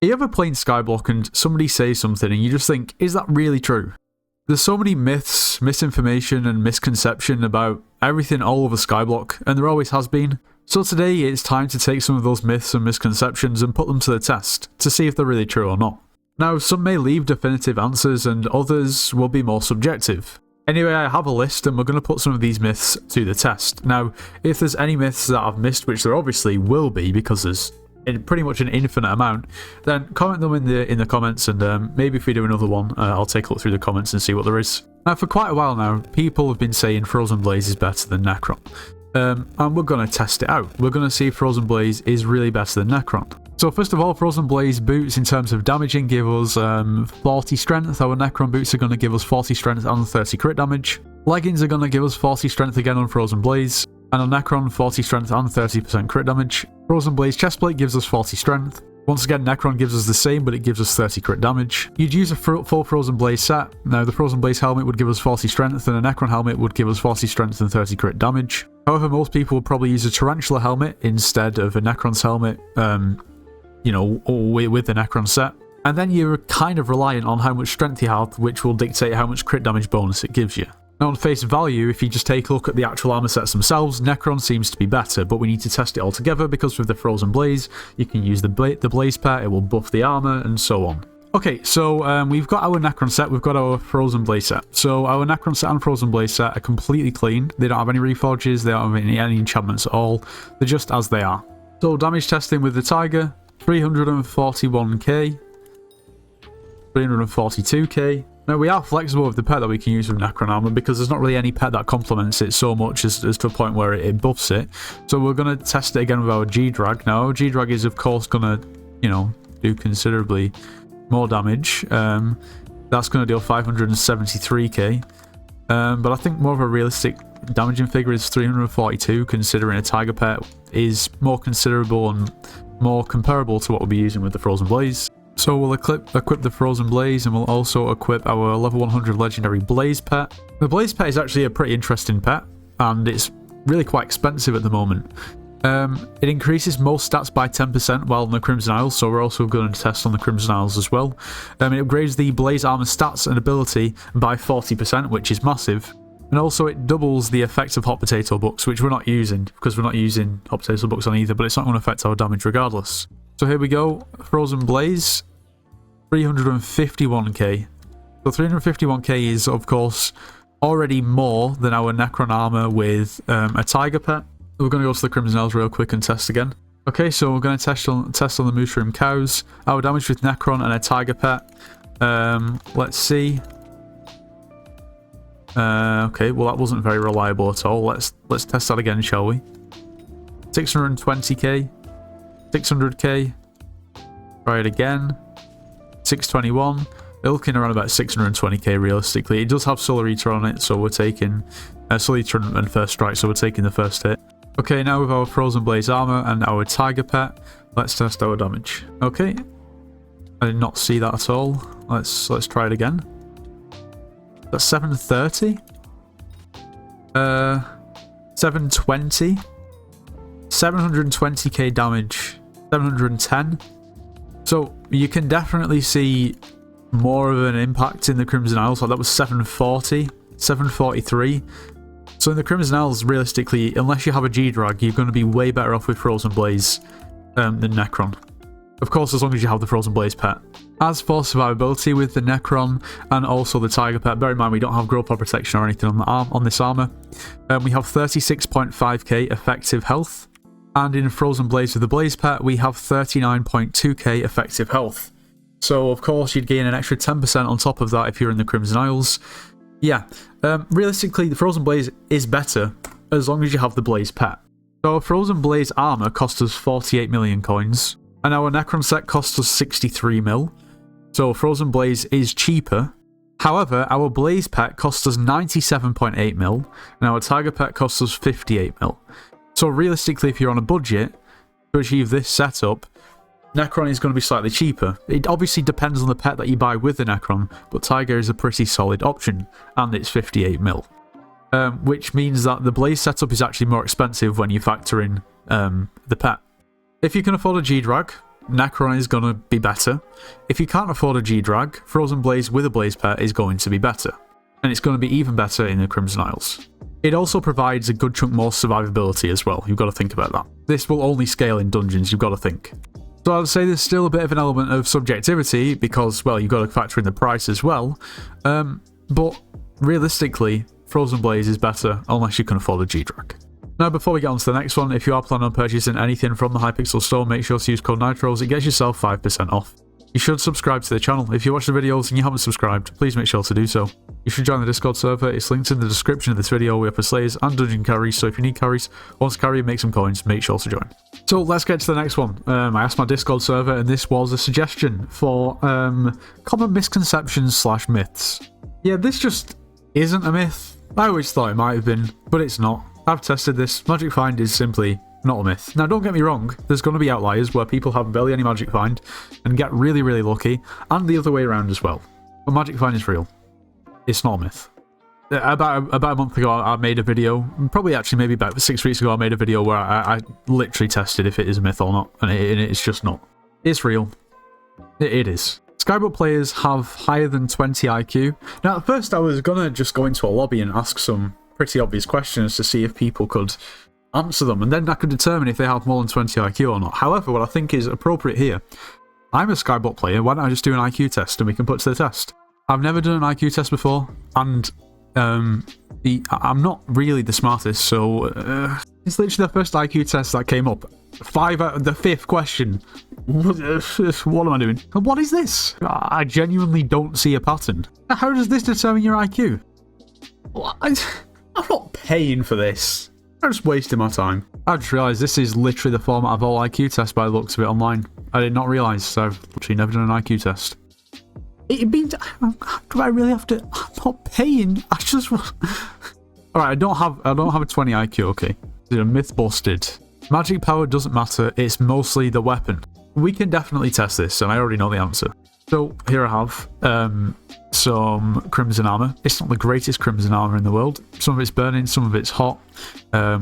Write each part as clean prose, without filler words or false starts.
Are you ever playing Skyblock and somebody says something and you just think, is that really true? There's so many myths, misinformation and misconception about everything all over Skyblock, and there always has been. So today it's time to take some of those myths and misconceptions and put them to the test, to see if they're really true or not. Now, some may leave definitive answers and others will be more subjective. Anyway, I have a list and we're going to put some of these myths to the test. Now, if there's any myths that I've missed, which there obviously will be because there's pretty much an infinite amount, then comment them in the comments, and maybe if we do another one, I'll take a look through the comments and see what there is. Now, for quite a while now, people have been saying Frozen Blaze is better than Necron. And we're going to test it out. We're going to see if Frozen Blaze is really better than Necron. So first of all, Frozen Blaze boots in terms of damaging give us 40 strength. Our Necron boots are going to give us 40 strength and 30 crit damage. Leggings are going to give us 40 strength again on Frozen Blaze. And on Necron, 40 strength and 30% crit damage. Frozen Blaze chestplate gives us 40 strength. Once again, Necron gives us the same, but it gives us 30 crit damage. You'd use a full Frozen Blaze set. Now, the Frozen Blaze helmet would give us 40 strength, and a Necron helmet would give us 40 strength and 30 crit damage. However, most people would probably use a Tarantula helmet instead of a Necron's helmet, you know, with the Necron set. And then you're kind of reliant on how much strength you have, which will dictate how much crit damage bonus it gives you. Now, on face value, if you just take a look at the actual armor sets themselves, Necron seems to be better, but we need to test it all together because with the Frozen Blaze, you can use the Blaze pet, it will buff the armor, and so on. Okay, so we've got our Necron set, we've got our Frozen Blaze set. So our Necron set and Frozen Blaze set are completely clean. They don't have any reforges, they don't have any enchantments at all. They're just as they are. So damage testing with the Tiger, 341k, 342k. Now, we are flexible with the pet that we can use with Necron armor because there's not really any pet that complements it so much as to a point where it buffs it. So we're going to test it again with our G-Drag. Now, our G-Drag is, of course, going to, you know, do considerably more damage. That's going to deal 573k. But I think more of a realistic damaging figure is 342, considering a Tiger pet is more considerable and more comparable to what we'll be using with the Frozen Blaze. So we'll equip the Frozen Blaze, and we'll also equip our level 100 legendary Blaze pet. The Blaze pet is actually a pretty interesting pet, and it's really quite expensive at the moment. It increases most stats by 10% while on the Crimson Isles, so we're also going to test on the Crimson Isles as well. It upgrades the Blaze armor stats and ability by 40%, which is massive. And also it doubles the effect of Hot Potato Bucks, which we're not using, because we're not using Hot Potato Bucks on either, but it's not going to affect our damage regardless. So here we go, Frozen Blaze, 351k. So 351k is, of course, already more than our Necron armor with a Tiger pet. We're going to go to the Crimson Isles real quick and test again. Okay, so we're going to test on the Mushroom Cows. Our damage with Necron and a Tiger pet. Let's see. Okay, well that wasn't very reliable at all. Let's test that again, shall we? 620k, 600k. Try it again. 621. They're looking around about 620k realistically. It does have Solar Eater on it, so we're taking Solar Eater and First Strike, so we're taking the first hit. Okay, now with our Frozen Blaze armor and our Tiger pet, let's test our damage. Okay, I did not see that at all. Let's try it again. That's 730. 720. 720k damage. 710. So you can definitely see more of an impact in the Crimson Isles. Like that was 740, 743. So in the Crimson Isles, realistically, unless you have a G-Drag, you're going to be way better off with Frozen Blaze than Necron. Of course, as long as you have the Frozen Blaze pet. As for survivability with the Necron and also the Tiger pet, bear in mind we don't have Growth Pod Protection or anything on this armor. We have 36.5k effective health. And in Frozen Blaze with the Blaze pet, we have 39.2k effective health. So, of course, you'd gain an extra 10% on top of that if you're in the Crimson Isles. Yeah, realistically, the Frozen Blaze is better as long as you have the Blaze pet. So, Frozen Blaze armor costs us 48 million coins, and our Necron set costs us 63 mil. So, Frozen Blaze is cheaper. However, our Blaze pet costs us 97.8 mil, and our Tiger pet costs us 58 mil. So realistically, if you're on a budget to achieve this setup, Necron is going to be slightly cheaper. It obviously depends on the pet that you buy with the Necron, but Tiger is a pretty solid option, and it's 58 mil. Which means that the Blaze setup is actually more expensive when you factor in the pet. If you can afford a G-Drag, Necron is going to be better. If you can't afford a G-Drag, Frozen Blaze with a Blaze Pet is going to be better. And it's going to be even better in the Crimson Isles. It also provides a good chunk more survivability as well. You've got to think about that. This will only scale in dungeons, you've got to think. So I'd say there's still a bit of an element of subjectivity because, well, you've got to factor in the price as well. But realistically, Frozen Blaze is better unless you can afford a G-Drag. Now, before we get on to the next one, if you are planning on purchasing anything from the Hypixel store, make sure to use code NITROS. It gets yourself 5% off. You should subscribe to the channel. If you watch the videos and you haven't subscribed, please make sure to do so. You should join the Discord server. It's linked in the description of this video. We offer slayers and dungeon carries, so if you need carries, want to carry and make some coins, make sure to join. So let's get to the next one. I asked my Discord server, and this was a suggestion for common misconceptions / myths. Yeah, this just isn't a myth. I always thought it might have been, but it's not. I've tested this. Magic Find is simply not a myth. Now, don't get me wrong, there's going to be outliers where people have barely any Magic Find and get really, really lucky, and the other way around as well. But Magic Find is real. It's not a myth. About a month ago, I made a video, probably actually maybe about 6 weeks ago, I made a video where I literally tested if it is a myth or not, and it's just not. It's real. It is. Skyblock players have higher than 20 IQ. Now, at first I was going to just go into a lobby and ask some pretty obvious questions to see if people could answer them, and then I could determine if they have more than 20 IQ or not. However, what I think is appropriate here, I'm a Skyblock player, why don't I just do an IQ test and we can put to the test? I've never done an IQ test before, and I'm not really the smartest, so it's literally the first IQ test that came up. 5 out of the 5th question. What am I doing? What is this? I genuinely don't see a pattern. How does this determine your IQ? I'm not paying for this. I'm just wasting my time. I just realised this is literally the format of all IQ tests by the looks of it online. I did not realise, so I've literally never done an IQ test. It means, do I really have to? I'm not paying. I just want. All right, I don't have a 20 IQ. Okay, a myth busted. Magic power doesn't matter. It's mostly the weapon. We can definitely test this, and I already know the answer. So here I have some Crimson Armor. It's not the greatest Crimson Armor in the world. Some of it's burning, some of it's hot.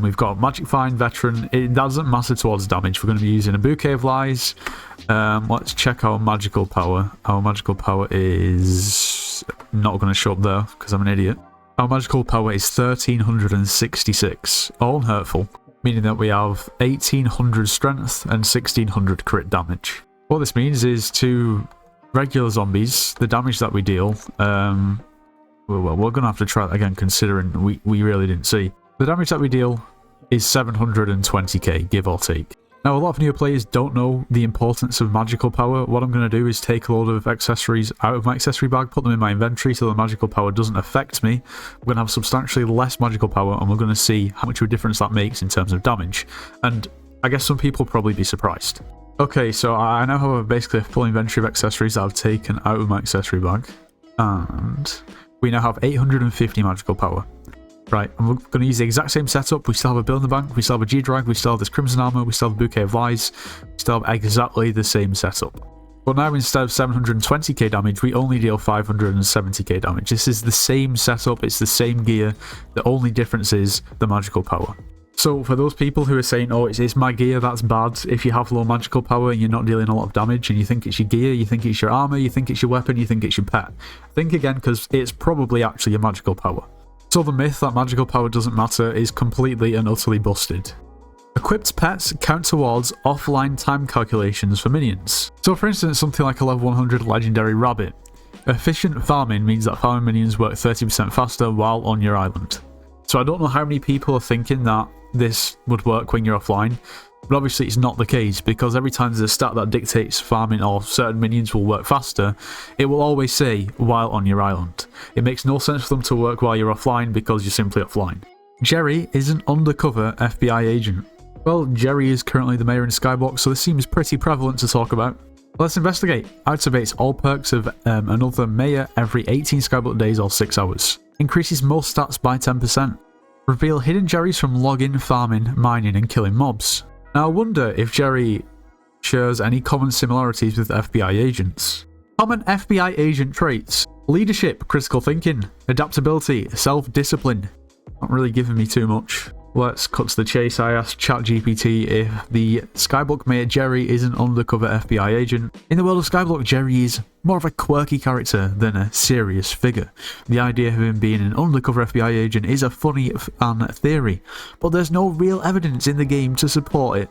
We've got Magic Find, Veteran. It doesn't matter towards damage. We're going to be using a Bouquet of Lies. Let's check our magical power. Our magical power is not going to show up there because I'm an idiot. Our magical power is 1366, all unhurtful, meaning that we have 1800 strength and 1600 crit damage. What this means is to regular zombies, the damage that we deal, well, we're going to have to try that again considering we really didn't see. The damage that we deal is 720k, give or take. Now, a lot of newer players don't know the importance of magical power. What I'm going to do is take a load of accessories out of my accessory bag, put them in my inventory so the magical power doesn't affect me. We're going to have substantially less magical power, and we're going to see how much of a difference that makes in terms of damage. And I guess some people will probably be surprised. Okay, so I now have basically a full inventory of accessories that I've taken out of my accessory bag. And we now have 850 magical power. Right, and we're going to use the exact same setup. We still have a Bill in the bank, we still have a G-Drag, we still have this Crimson Armor, we still have a Bouquet of Lies. We still have exactly the same setup. But now instead of 720k damage, we only deal 570k damage. This is the same setup, it's the same gear. The only difference is the magical power. So for those people who are saying, oh, it's my gear, that's bad. If you have low magical power and you're not dealing a lot of damage and you think it's your gear, you think it's your armor, you think it's your weapon, you think it's your pet. Think again, because it's probably actually your magical power. So the myth that magical power doesn't matter is completely and utterly busted. Equipped pets count towards offline time calculations for minions. So for instance, something like a level 100 legendary rabbit. Efficient farming means that farming minions work 30% faster while on your island. So I don't know how many people are thinking that this would work when you're offline, but obviously it's not the case, because every time there's a stat that dictates farming or certain minions will work faster, it will always say while on your island. It makes no sense for them to work while you're offline because you're simply offline. Jerry is an undercover FBI agent. Well, Jerry is currently the mayor in Skyblock, so this seems pretty prevalent to talk about. Let's investigate. Activates all perks of another mayor every 18 Skyblock days or 6 hours. Increases most stats by 10%. Reveal hidden Jerrys from logging, farming, mining and killing mobs. Now I wonder if Jerry shares any common similarities with FBI agents. Common FBI agent traits: leadership, critical thinking, adaptability, self-discipline. Not really giving me too much. let's cut to the chase. I asked ChatGPT if the Skyblock mate Jerry is an undercover FBI agent. In the world of Skyblock, Jerry is more of a quirky character than a serious figure. The idea of him being an undercover FBI agent is a funny fan theory, but there's no real evidence in the game to support it.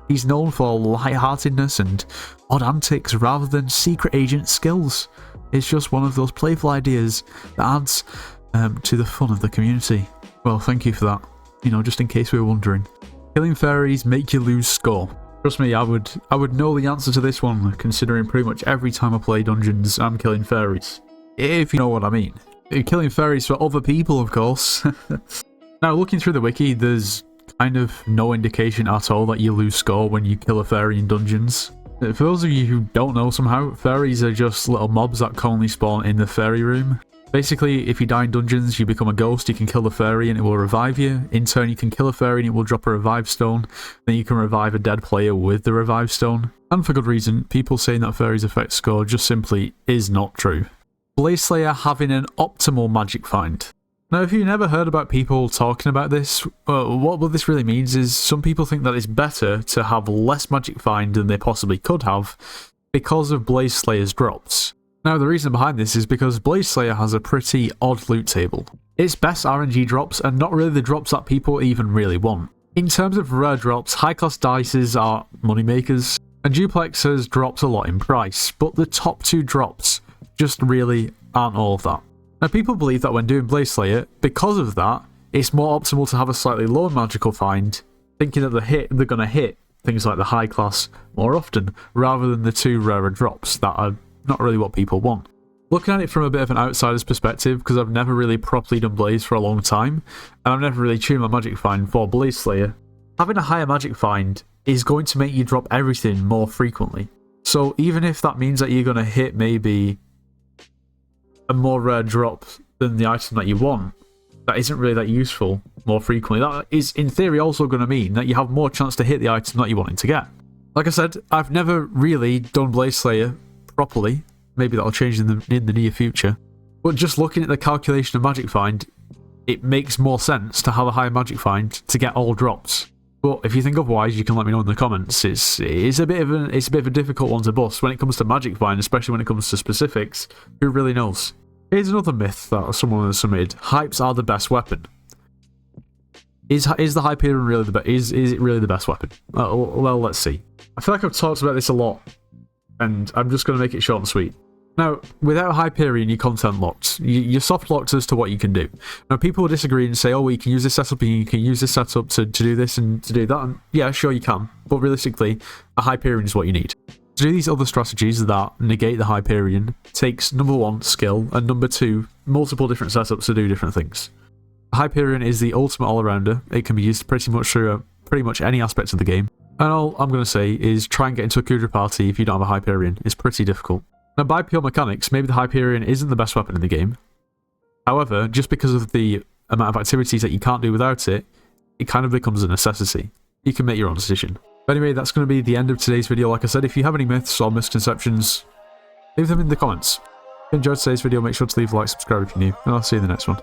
He's known for lightheartedness and odd antics rather than secret agent skills. It's just one of those playful ideas that adds to the fun of the community. Well, thank you for that. You know, just in case we were wondering. Killing fairies make you lose score. Trust me, I would know the answer to this one, considering pretty much every time I play dungeons, I'm killing fairies. If you know what I mean. Killing fairies for other people, of course. Now, looking through the wiki, there's kind of no indication at all that you lose score when you kill a fairy in dungeons. For those of you who don't know somehow, fairies are just little mobs that commonly spawn in the fairy room. Basically, if you die in dungeons, you become a ghost, you can kill the fairy and it will revive you. In turn, you can kill a fairy and it will drop a revive stone. Then you can revive a dead player with the revive stone. And for good reason, people saying that fairies affect score just simply is not true. Blaze Slayer having an optimal magic find. Now, if you've never heard about people talking about this, what this really means is some people think that it's better to have less magic find than they possibly could have because of Blaze Slayer's drops. Now, the reason behind this is because Blaze Slayer has a pretty odd loot table. Its best RNG drops are not really the drops that people even really want. In terms of rare drops, high-class dices are moneymakers, and duplexers drops a lot in price, but the top two drops just really aren't all of that. Now, people believe that when doing Blaze Slayer, because of that, it's more optimal to have a slightly lower magical find, thinking that they're going to hit things like the high class more often, rather than the two rarer drops that are not really what people want. Looking at it from a bit of an outsider's perspective, because I've never really properly done Blaze for a long time, and I've never really tuned my magic find for Blaze Slayer, having a higher magic find is going to make you drop everything more frequently. So even if that means that you're going to hit maybe a more rare drop than the item that you want, that isn't really that useful more frequently. That is, in theory, also going to mean that you have more chance to hit the item that you're wanting to get. Like I said, I've never really done Blaze Slayer properly. Maybe that'll change in the near future. But just looking at the calculation of magic find, it makes more sense to have a higher magic find to get all drops. But if you think otherwise, you can let me know in the comments. It's a bit of a difficult one to bust when it comes to magic find, especially when it comes to specifics. Who really knows? Here's another myth that someone has submitted: hypes are the best weapon. Is the Hyperion really the best? Is it really the best weapon? Well, let's see. I feel like I've talked about this a lot, and I'm just going to make it short and sweet. Now, without Hyperion, you're content locked. You're soft locked as to what you can do. Now, people will disagree and say, oh, well, you can use this setup and you can use this setup to do this and to do that. And yeah, sure you can. But realistically, a Hyperion is what you need. To do these other strategies that negate the Hyperion takes, number one, skill, and number two, multiple different setups to do different things. Hyperion is the ultimate all-rounder. It can be used pretty much through pretty much any aspect of the game. And all I'm going to say is try and get into a Kudra party if you don't have a Hyperion. It's pretty difficult. Now, by pure mechanics, maybe the Hyperion isn't the best weapon in the game. However, just because of the amount of activities that you can't do without it, it kind of becomes a necessity. You can make your own decision. But anyway, that's going to be the end of today's video. Like I said, if you have any myths or misconceptions, leave them in the comments. If you enjoyed today's video, make sure to leave a like, subscribe if you're new, and I'll see you in the next one.